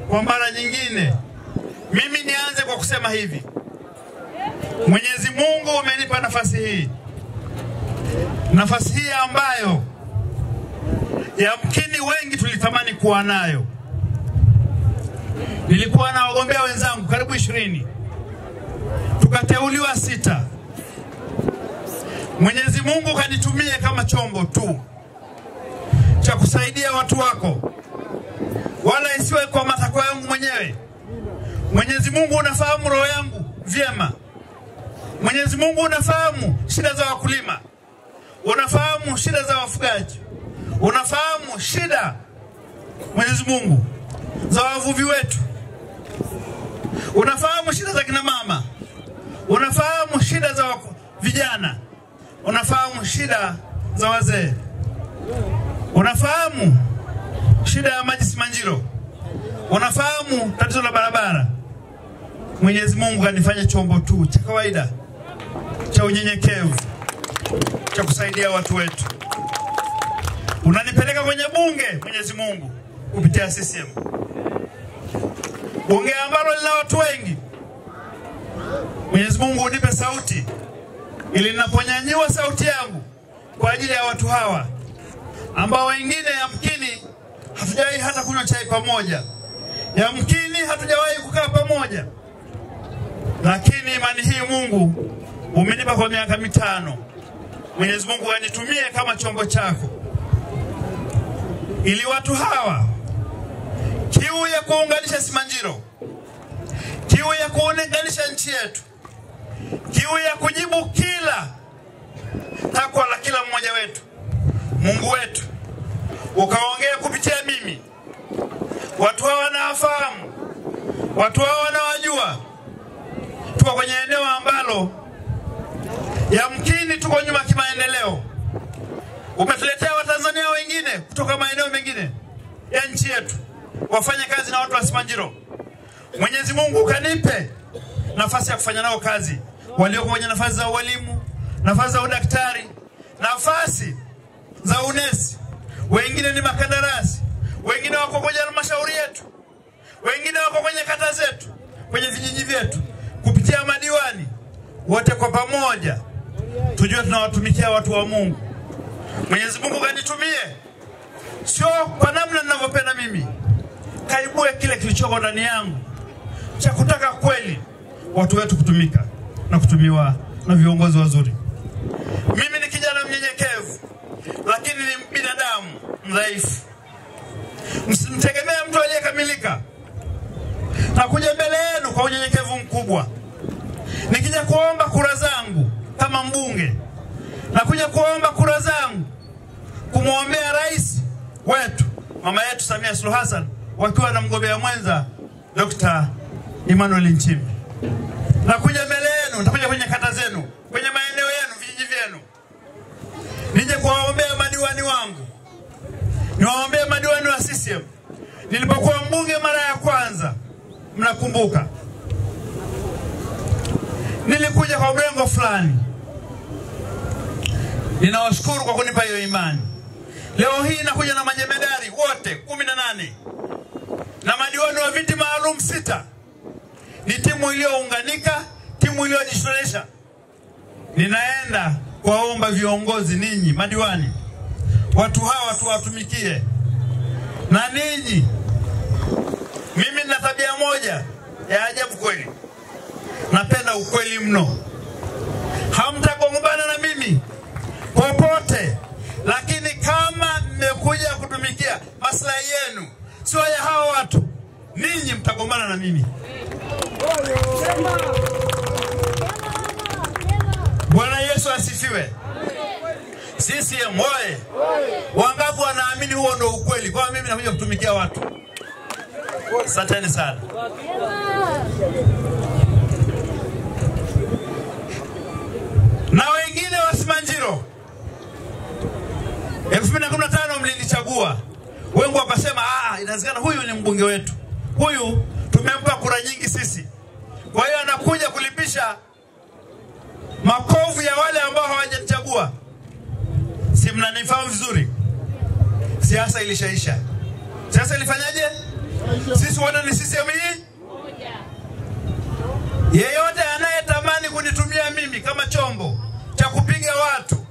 kwa mara nyingine, mimi nianze kwa kusema hivi: Mwenyezi Mungu umenipa nafasi hii ambayo yamkini wengi tulitamani kuwa nayo. Nilikuwa na wagombea wenzangu karibu 20, tukateuliwa 6. Mwenyezi Mungu kanitumie kama chombo tu cha kusaidia watu wako, wala isiwe kwa matakwa yangu mwenyewe. Mwenyezi Mungu unafahamu roho yangu vyema. Mwenyezi Mungu unafahamu shida za wakulima, unafahamu shida za wafugaji, unafahamu shida, Mwenyezi Mungu, za wavuvi wetu, unafahamu shida za kina mama, unafahamu shida za vijana, unafahamu shida za wazee, unafahamu shida ya maji Simanjiro, unafahamu tatizo la barabara. Mwenyezi Mungu kanifanya chombo tu cha kawaida, cha unyenyekevu, cha kusaidia watu wetu. Unanipeleka kwenye bunge, Mwenyezi Mungu, kupitia CCM, bunge ambalo lina watu wengi. Mwenyezi Mungu unipe sauti, ili ninaponyanyua sauti yangu kwa ajili ya watu hawa ambao wengine yamkini hatujawahi hata kunywa chai pamoja, yamkini hatujawahi kukaa pamoja, lakini imani hii Mungu umenipa kwa miaka 5. Mwenyezi Mungu anitumie kama chombo chako, ili watu hawa, kiu ya kuunganisha Simanjiro, kiu ya kuunganisha nchi yetu, kiu ya kujibu kila takwa la kila mmoja wetu, Mungu wetu ukaongea kupitia mimi. Watu hawa wanafahamu, watu hawa wanawajua. Tuko kwenye eneo ambalo yamkini tuko nyuma kimaendeleo. Umetuletea Watanzania wengine kutoka maeneo mengine ya nchi yetu wafanye kazi na watu wa Simanjiro. Mwenyezi Mungu kanipe nafasi ya kufanya nao kazi, walio kwenye nafasi za walimu, nafasi za udaktari, nafasi za unesi, wengine ni makandarasi, wengine wako kwenye halmashauri yetu, wengine wako kwenye kata zetu, kwenye vijiji vyetu, kupitia madiwani. Wote kwa pamoja tujue tunawatumikia watu wa Mungu. Mwenyezi Mungu kanitumie, sio kwa namna ninavyopenda mimi, kaibue kile kilichoko ndani yangu cha kutaka kweli watu wetu kutumika na kutumiwa na viongozi wazuri. Mimi ni kijana mnyenyekevu, lakini ni binadamu dhaifu. Msimtegemee mtu aliyekamilika. Nakuja mbele yenu kwa unyenyekevu mkubwa. Nikija kuomba kura zangu kama mbunge, nakuja kuomba kura zangu kumwombea rais wetu, mama yetu Samia Suluhu Hassan, wakiwa na mgombea mwenza Dr. Emmanuel Nchimbi. Nakuja mbele yenu, nitakuja kwenye kata zenu, kwenye maeneo yenu, vijiji vyenu, nije kuwaombea madiwani wangu. Niwaombea madiwani wa CCM. Nilipokuwa mbunge mara ya kwanza, mnakumbuka, nilikuja kwa mrengo fulani. Ninawashukuru kwa kunipa hiyo imani. Leo hii nakuja na majemedari wote 18 na madiwani wa viti maalum 6. Ni timu iliyounganika, timu iliyojishughulisha. Ninaenda kuwaomba viongozi, ninyi madiwani, watu hawa tuwatumikie. Na ninyi, mimi nina tabia moja ya ajabu kweli, napenda ukweli mno. Hamtagombana na mimi popote, lakini kama mmekuja kutumikia maslahi yenu, sio ya hawa watu, ninyi mtagombana na mimi. Bwana Yesu asifiwe. CCM oye. Wangapi wanaamini huo ndio ukweli? Kwa mimi nakuja kutumikia watu. Asanteni sana. Na wengine wa Simanjiro 2015 mlinichagua. Wengi wakasema inawezekana huyu ni mbunge wetu, huyu tumempa kura nyingi sisi, kwa hiyo anakuja kulipisha makovu ya wale ambao hawajachagua. Si mnanifahamu vizuri? Siasa ilishaisha. Siasa ilifanyaje? Sisi wote ni CCM hii moja. Yeyote anayetamani kunitumia mimi kama chombo cha kupiga watu,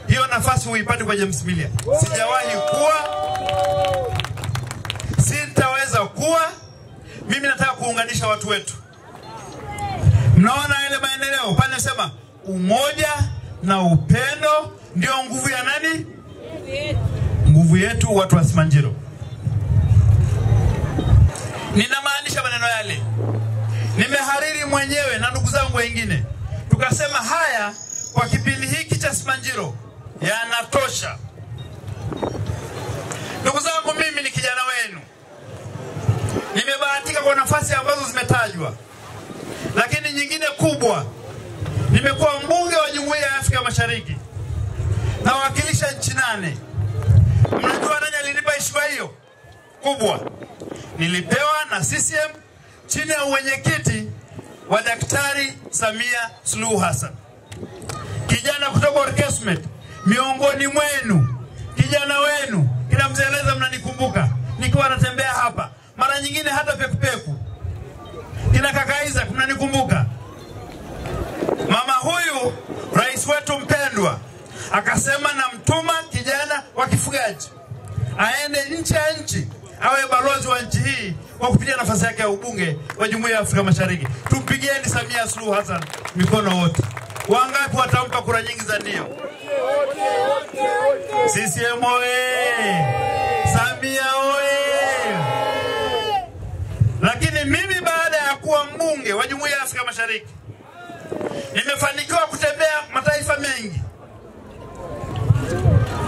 hiyo nafasi huipati kwa James Milia. Sijawahi kuwa, sitaweza kuwa. Mimi nataka kuunganisha watu wetu. Mnaona ile maendeleo pale, nasema umoja na upendo ndio nguvu ya nani? Nguvu yetu watu wa Simanjiro. Ninamaanisha maneno yale. Nimehariri mwenyewe na ndugu zangu wengine. Tukasema haya kwa kipindi hiki cha Simanjiro yanatosha. Ndugu zangu, mimi ni kijana wenu. Nimebahatika kwa nafasi ambazo zimetajwa. Lakini nyingine kubwa, nimekuwa mbunge wa Jumuiya ya Afrika Mashariki. Nawakilisha nchi 8. Mnajua nani alinipa heshima hiyo kubwa? Nilipewa na CCM chini ya uwenyekiti wa Daktari Samia Suluhu Hassan. Kijana kutoka Orkesmet, miongoni mwenu, kijana wenu, kila mzeleza mnanikumbuka nikiwa natembea hapa. Mara nyingine hata pekupeku. Kina kaka Isaac mnanikumbuka. Mama huyu, rais wetu mpendwa, akasema na mtuma kijana wa kifugaji aende nchi ya nchi, awe balozi wa nchi hii kwa kupitia nafasi yake ya ubunge wa Jumuiya ya Afrika Mashariki. Tumpigieni Samia Suluhu Hassan mikono wote. Wangapi watampa kura nyingi za ndio? CCM oye! Samia oye! Lakini mimi baada ya kuwa mbunge wa Jumuiya ya Afrika Mashariki, nimefanikiwa kutembea mataifa mengi.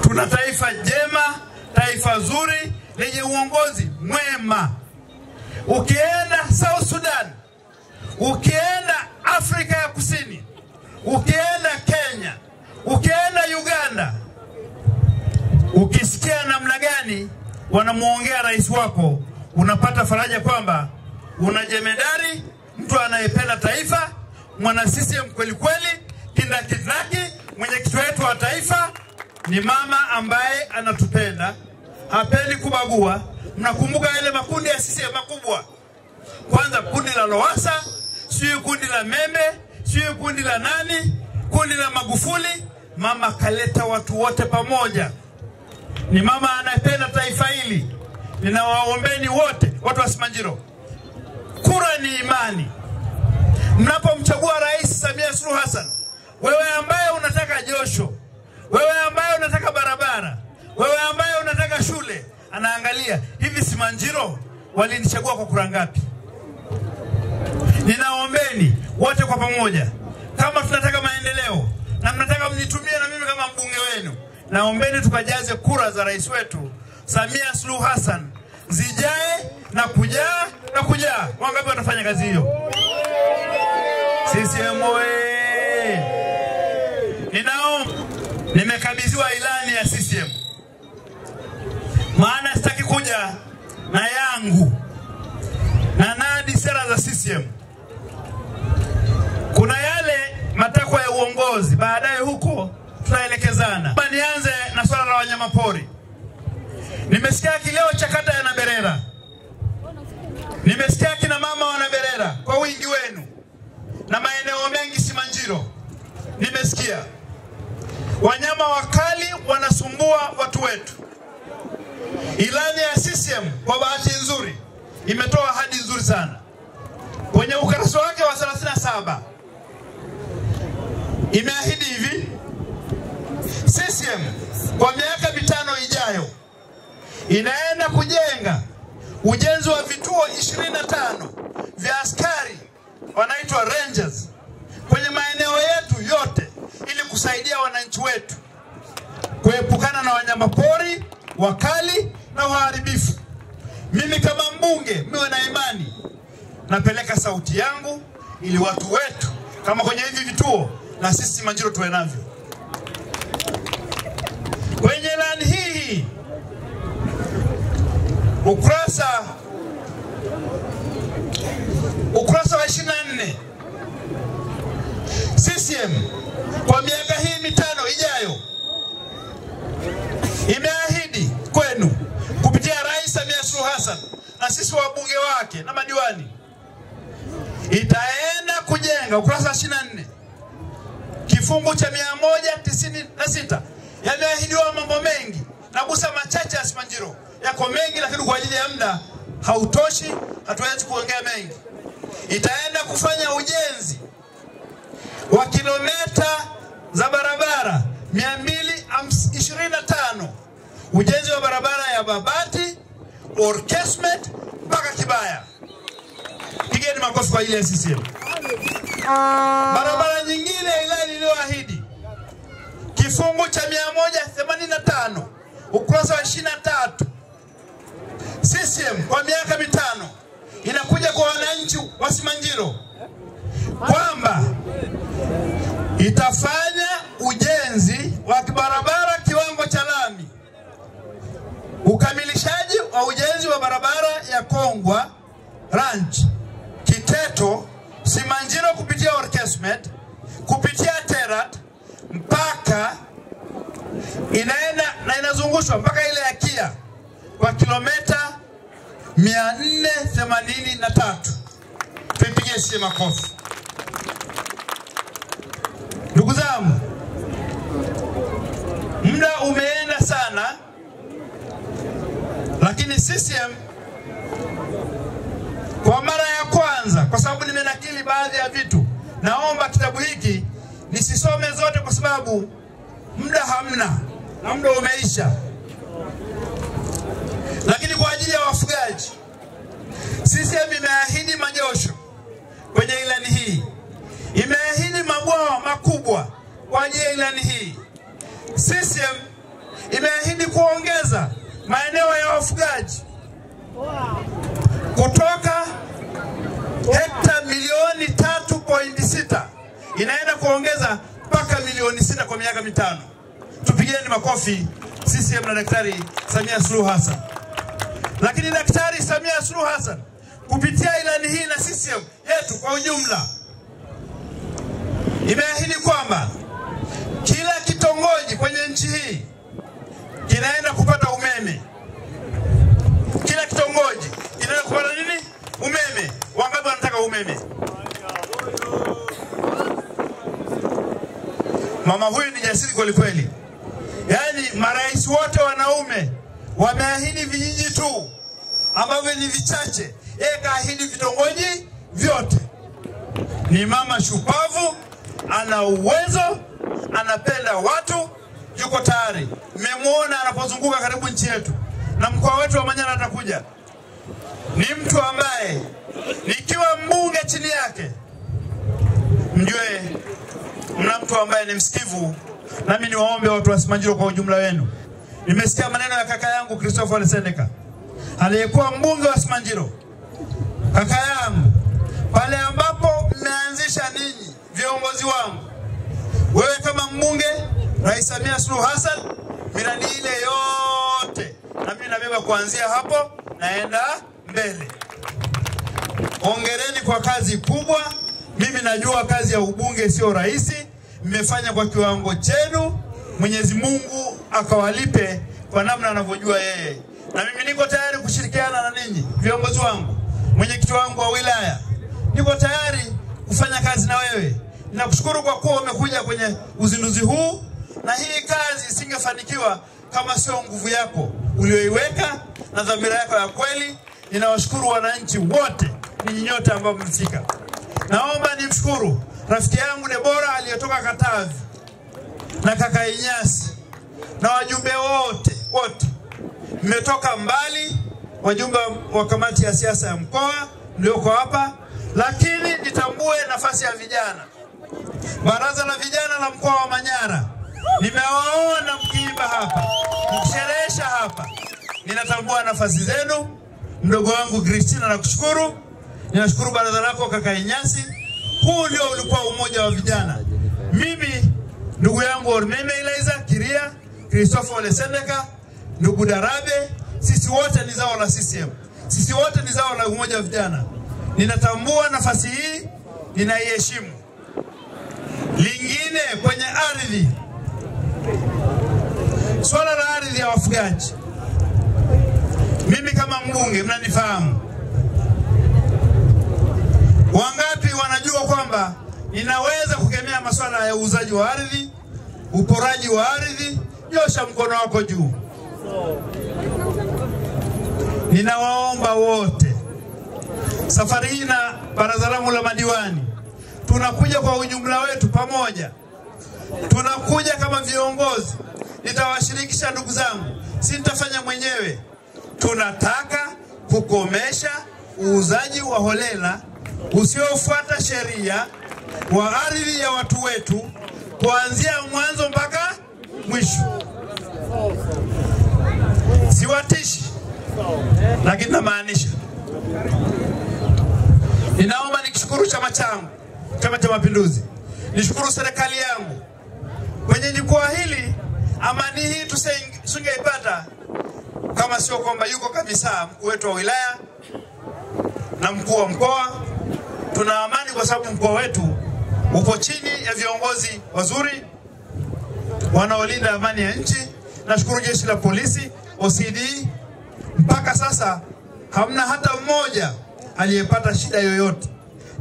Tuna taifa jema, taifa zuri, lenye uongozi mwema. Ukienda South Sudan, ukienda Afrika ya Kusini, ukienda Kenya, ukienda Uganda, ukisikia namna gani wanamuongea rais wako, unapata faraja kwamba una jemedari, mtu anayependa taifa, mwana CCM kweli kweli, kindakindaki, mwenyekiti wetu wa taifa. Ni mama ambaye anatupenda, hapendi kubagua. Mnakumbuka ile makundi ya CCM makubwa. Kwanza kundi la Lowassa, sio kundi la Membe, sio kundi la nani, kundi la Magufuli. Mama kaleta watu wote pamoja. Ni mama anayependa taifa hili. Ninawaombeni wote watu wa Simanjiro, kura ni imani. Mnapomchagua Rais Samia Suluhu Hassan, wewe ambaye unataka josho, wewe ambaye unataka barabara, wewe ambaye unataka shule, anaangalia hivi Simanjiro walinichagua kwa kura ngapi? Ninaombeni wote kwa pamoja, kama tunataka maendeleo na mnataka mnitumie na mimi kama mbunge wenu, naombeni tukajaze kura za rais wetu Samia Suluhu Hassan zijae na kujaa na kujaa. Wangapi watafanya kazi hiyo? CCM oye! Nimekabidhiwa ilani ya CCM. Maana sitaki kuja na yangu na nadi sera za CCM. Kuna yale matakwa ya uongozi, baadaye huko tutaelekezana. Nianze na swala la wanyamapori. Nimesikia kileo cha kata ya Naberera. Nimesikia kina mama wa Naberera kwa wingi wenu na maeneo mengi Simanjiro. Nimesikia wanyama wakali wanasumbua watu wetu. Ilani ya CCM kwa bahati nzuri imetoa ahadi nzuri sana. Kwenye ukurasa wake wa 37 imeahidi hivi: CCM kwa miaka 5 ijayo inaenda kujenga ujenzi wa vituo 25 vya askari wanaitwa Rangers kwenye maeneo yetu yote, ili kusaidia wananchi wetu kuepukana na wanyama pori wakali na waharibifu. Mimi kama mbunge, miwe na imani, napeleka sauti yangu ili watu wetu kama kwenye hivi vituo na sisi Simanjiro tuwe navyo. Kwenye ilani hii ukurasa wa 24, CCM kwa miaka hii 5 ijayo imeahidi kwenu kupitia Rais Samia Suluhu Hassan na sisi sisi wabunge wake na madiwani, itaenda kujenga ukurasa 24 kifungu cha 196. Yameahidiwa mambo mengi, nagusa machache ya Simanjiro. Yako mengi lakini kwa ajili ya muda hautoshi, hatuwezi kuongea mengi. Itaenda kufanya ujenzi wa kilomita za barabara 225, ujenzi wa barabara ya Babati, Orkesmet mpaka Kibaya. Pigeni makofi kwa ile CCM. Barabara nyingine ilani iliyoahidi, kifungu cha 185 ukurasa wa 23, CCM kwa miaka 5 inakuja kwa wananchi wa Simanjiro kwamba itafanya ujenzi wa barabara kiwango cha lami, ukamilishaji wa ujenzi wa barabara ya Kongwa Ranch Kiteto Simanjiro kupitia Orkesmet kupitia Terat mpaka inaenda na inazungushwa mpaka ile ya Kia kwa kilomita 483. Tupigie sisi makofi. Ndugu zangu, muda umeenda sana, lakini CCM kwa mara ya kwanza, kwa sababu nimenakili baadhi ya vitu, naomba kitabu hiki nisisome zote kwa sababu muda hamna na muda umeisha, lakini kwa ajili ya wafugaji CCM imeahidi majosho kwenye ilani hii, imeahidi mabwawa makubwa kwa ajili ya ilani hii. CCM imeahidi kuongeza maeneo ya wafugaji kutoka hekta milioni 3.6 inaenda kuongeza mpaka milioni 6 kwa miaka 5. Tupigeni makofi CCM na Daktari Samia Suluhu Hassan. Lakini Daktari Samia Suluhu Hassan kupitia ilani hii na CCM yetu kwa ujumla imeahidi kwamba kila kitongoji kwenye nchi hii kinaenda kupata umeme. Kila kitongoji kinaenda kupata nini? Umeme. Wangapi wanataka umeme? Mama huyu ni jasiri kweli kweli. Yaani marais wote wanaume wameahidi vijiji tu ambavyo ni vichache, yeye kaahidi vitongoji vyote. Ni mama shupavu, ana uwezo, anapenda watu, yuko tayari. Mmemwona anapozunguka karibu nchi yetu, na mkoa wetu wa Manyara atakuja. Ni mtu ambaye nikiwa mbunge chini yake, mjue mna mtu ambaye ni msikivu. Nami niwaombe watu wa Simanjiro kwa ujumla wenu, nimesikia maneno ya kaka yangu Christopher Lesendeka aliyekuwa mbunge wa Simanjiro. Kaka yangu, pale ambapo mmeanzisha ninyi viongozi wangu, wewe kama mbunge, Rais Samia Suluhu Hassan, miradi ile yote na mimi nabeba kuanzia hapo naenda mbele. Hongereni kwa kazi kubwa. Mimi najua kazi ya ubunge sio rahisi, mmefanya kwa kiwango chenu. Mwenyezi Mungu akawalipe kwa namna anavyojua yeye. Na mimi niko tayari kushirikiana na ninyi viongozi wangu, mwenyekiti wangu wa wilaya, niko tayari kufanya kazi na wewe. Ninakushukuru kwa kuwa umekuja kwenye uzinduzi huu, na hii kazi isingefanikiwa kama sio nguvu yako ulioiweka na dhamira yako ya kweli. Ninawashukuru wananchi wote, ninyi nyote ambao mmefika. Naomba nimshukuru rafiki yangu Debora aliyetoka Katavi na kaka Inyasi na wajumbe wote mmetoka mbali, wajumbe wa kamati ya siasa ya mkoa mlioko hapa. Lakini nitambue nafasi ya vijana. Baraza la vijana la mkoa wa Manyara, nimewaona mkiimba hapa, mkisherehesha hapa. Ninatambua nafasi zenu. Mdogo wangu Christina, nakushukuru. Ninashukuru baraza lako kaka Inyasi. Huu ndio ulikuwa umoja wa vijana. Mimi, ndugu yangu Ormeme Eliza Kiria, Christopher Lesendeka, ndugu Darabe, sisi wote ni zao la CCM. Sisi wote ni zao la umoja wa vijana. Ninatambua nafasi hii, ninaiheshimu. Lingine kwenye ardhi, swala la ardhi ya wafugaji. Mimi kama mbunge mnanifahamu, kwamba ninaweza kukemea masuala ya uuzaji wa ardhi, uporaji wa ardhi. Nyosha mkono wako juu. Ninawaomba wote, safari hii na baraza langu la madiwani, tunakuja kwa ujumla wetu pamoja. Tunakuja kama viongozi. Nitawashirikisha ndugu zangu, si nitafanya mwenyewe. Tunataka kukomesha uuzaji wa holela usiofuata sheria wa ardhi ya watu wetu kuanzia mwanzo mpaka mwisho. Siwatishi, lakini namaanisha. Ninaomba nikishukuru chama changu, Chama cha Mapinduzi. Nishukuru serikali yangu. Kwenye jukwaa hili, amani hii tusingeipata kama sio kwamba yuko kabisa mkuu wetu wa wilaya na mkuu wa mkoa. Tuna amani kwa sababu mkoa wetu upo chini ya viongozi wazuri wanaolinda amani ya nchi. Nashukuru jeshi la polisi, OCD. Mpaka sasa hamna hata mmoja aliyepata shida yoyote.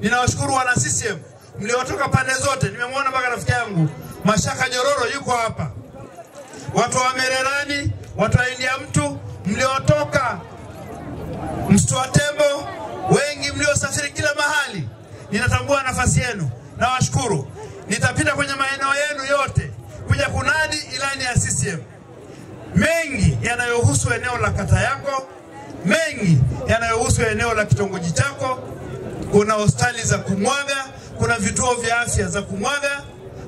Ninawashukuru wana CCM mliotoka pande zote. Nimemwona mpaka rafiki yangu Mashaka Jororo yuko hapa. Watu wa Mererani, watu wa India Mtu, mliotoka Msitu wa Tembo, wengi mliosafiri kila mahali. Ninatambua nafasi yenu. Nawashukuru. Nitapita kwenye maeneo yenu yote kuja kunadi ilani ya CCM. Mengi yanayohusu eneo la kata yako, mengi yanayohusu eneo la kitongoji chako. Kuna hospitali za kumwaga, kuna vituo vya afya za kumwaga.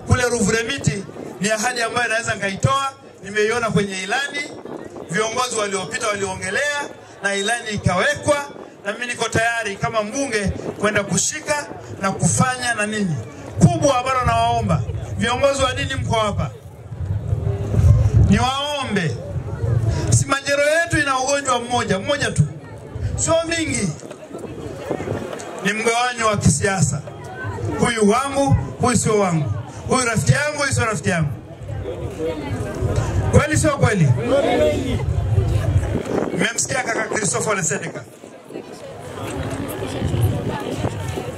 Kule Ruvuremiti ni ahadi ambayo naweza ngaitoa, nimeiona kwenye ilani. Viongozi waliopita waliongelea na ilani ikawekwa, na mimi niko tayari kama mbunge kwenda kushika na kufanya na ninyi. Kubwa ambalo nawaomba viongozi wa dini mko hapa, niwaombe, Simanjiro yetu ina ugonjwa mmoja tu, sio mingi. Ni mgawanyo wa kisiasa. Huyu wangu, huyu sio wangu. Huyu rafiki yangu, huyu sio rafiki yangu. Kweli sio kweli? Mmemsikia kaka Christopher Lesedeka,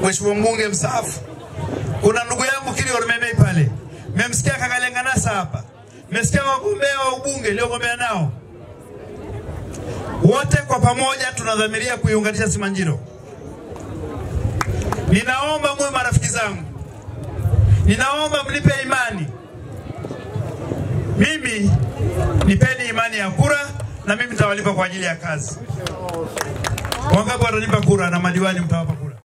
Mheshimiwa mbunge mstaafu. Kuna ndugu yangu Kili Ormemei pale. Mmemsikia kaka Lenganasa hapa. Mmesikia wagombea wa ubunge niliogombea nao. Wote kwa pamoja tunadhamiria kuiunganisha Simanjiro. Ninaomba mwe marafiki zangu. Ninaomba mnipe imani. Mimi nipeni imani ya kura, na mimi nitawalipa kwa ajili ya kazi. Wangapi watanipa kura na madiwani mtawapa?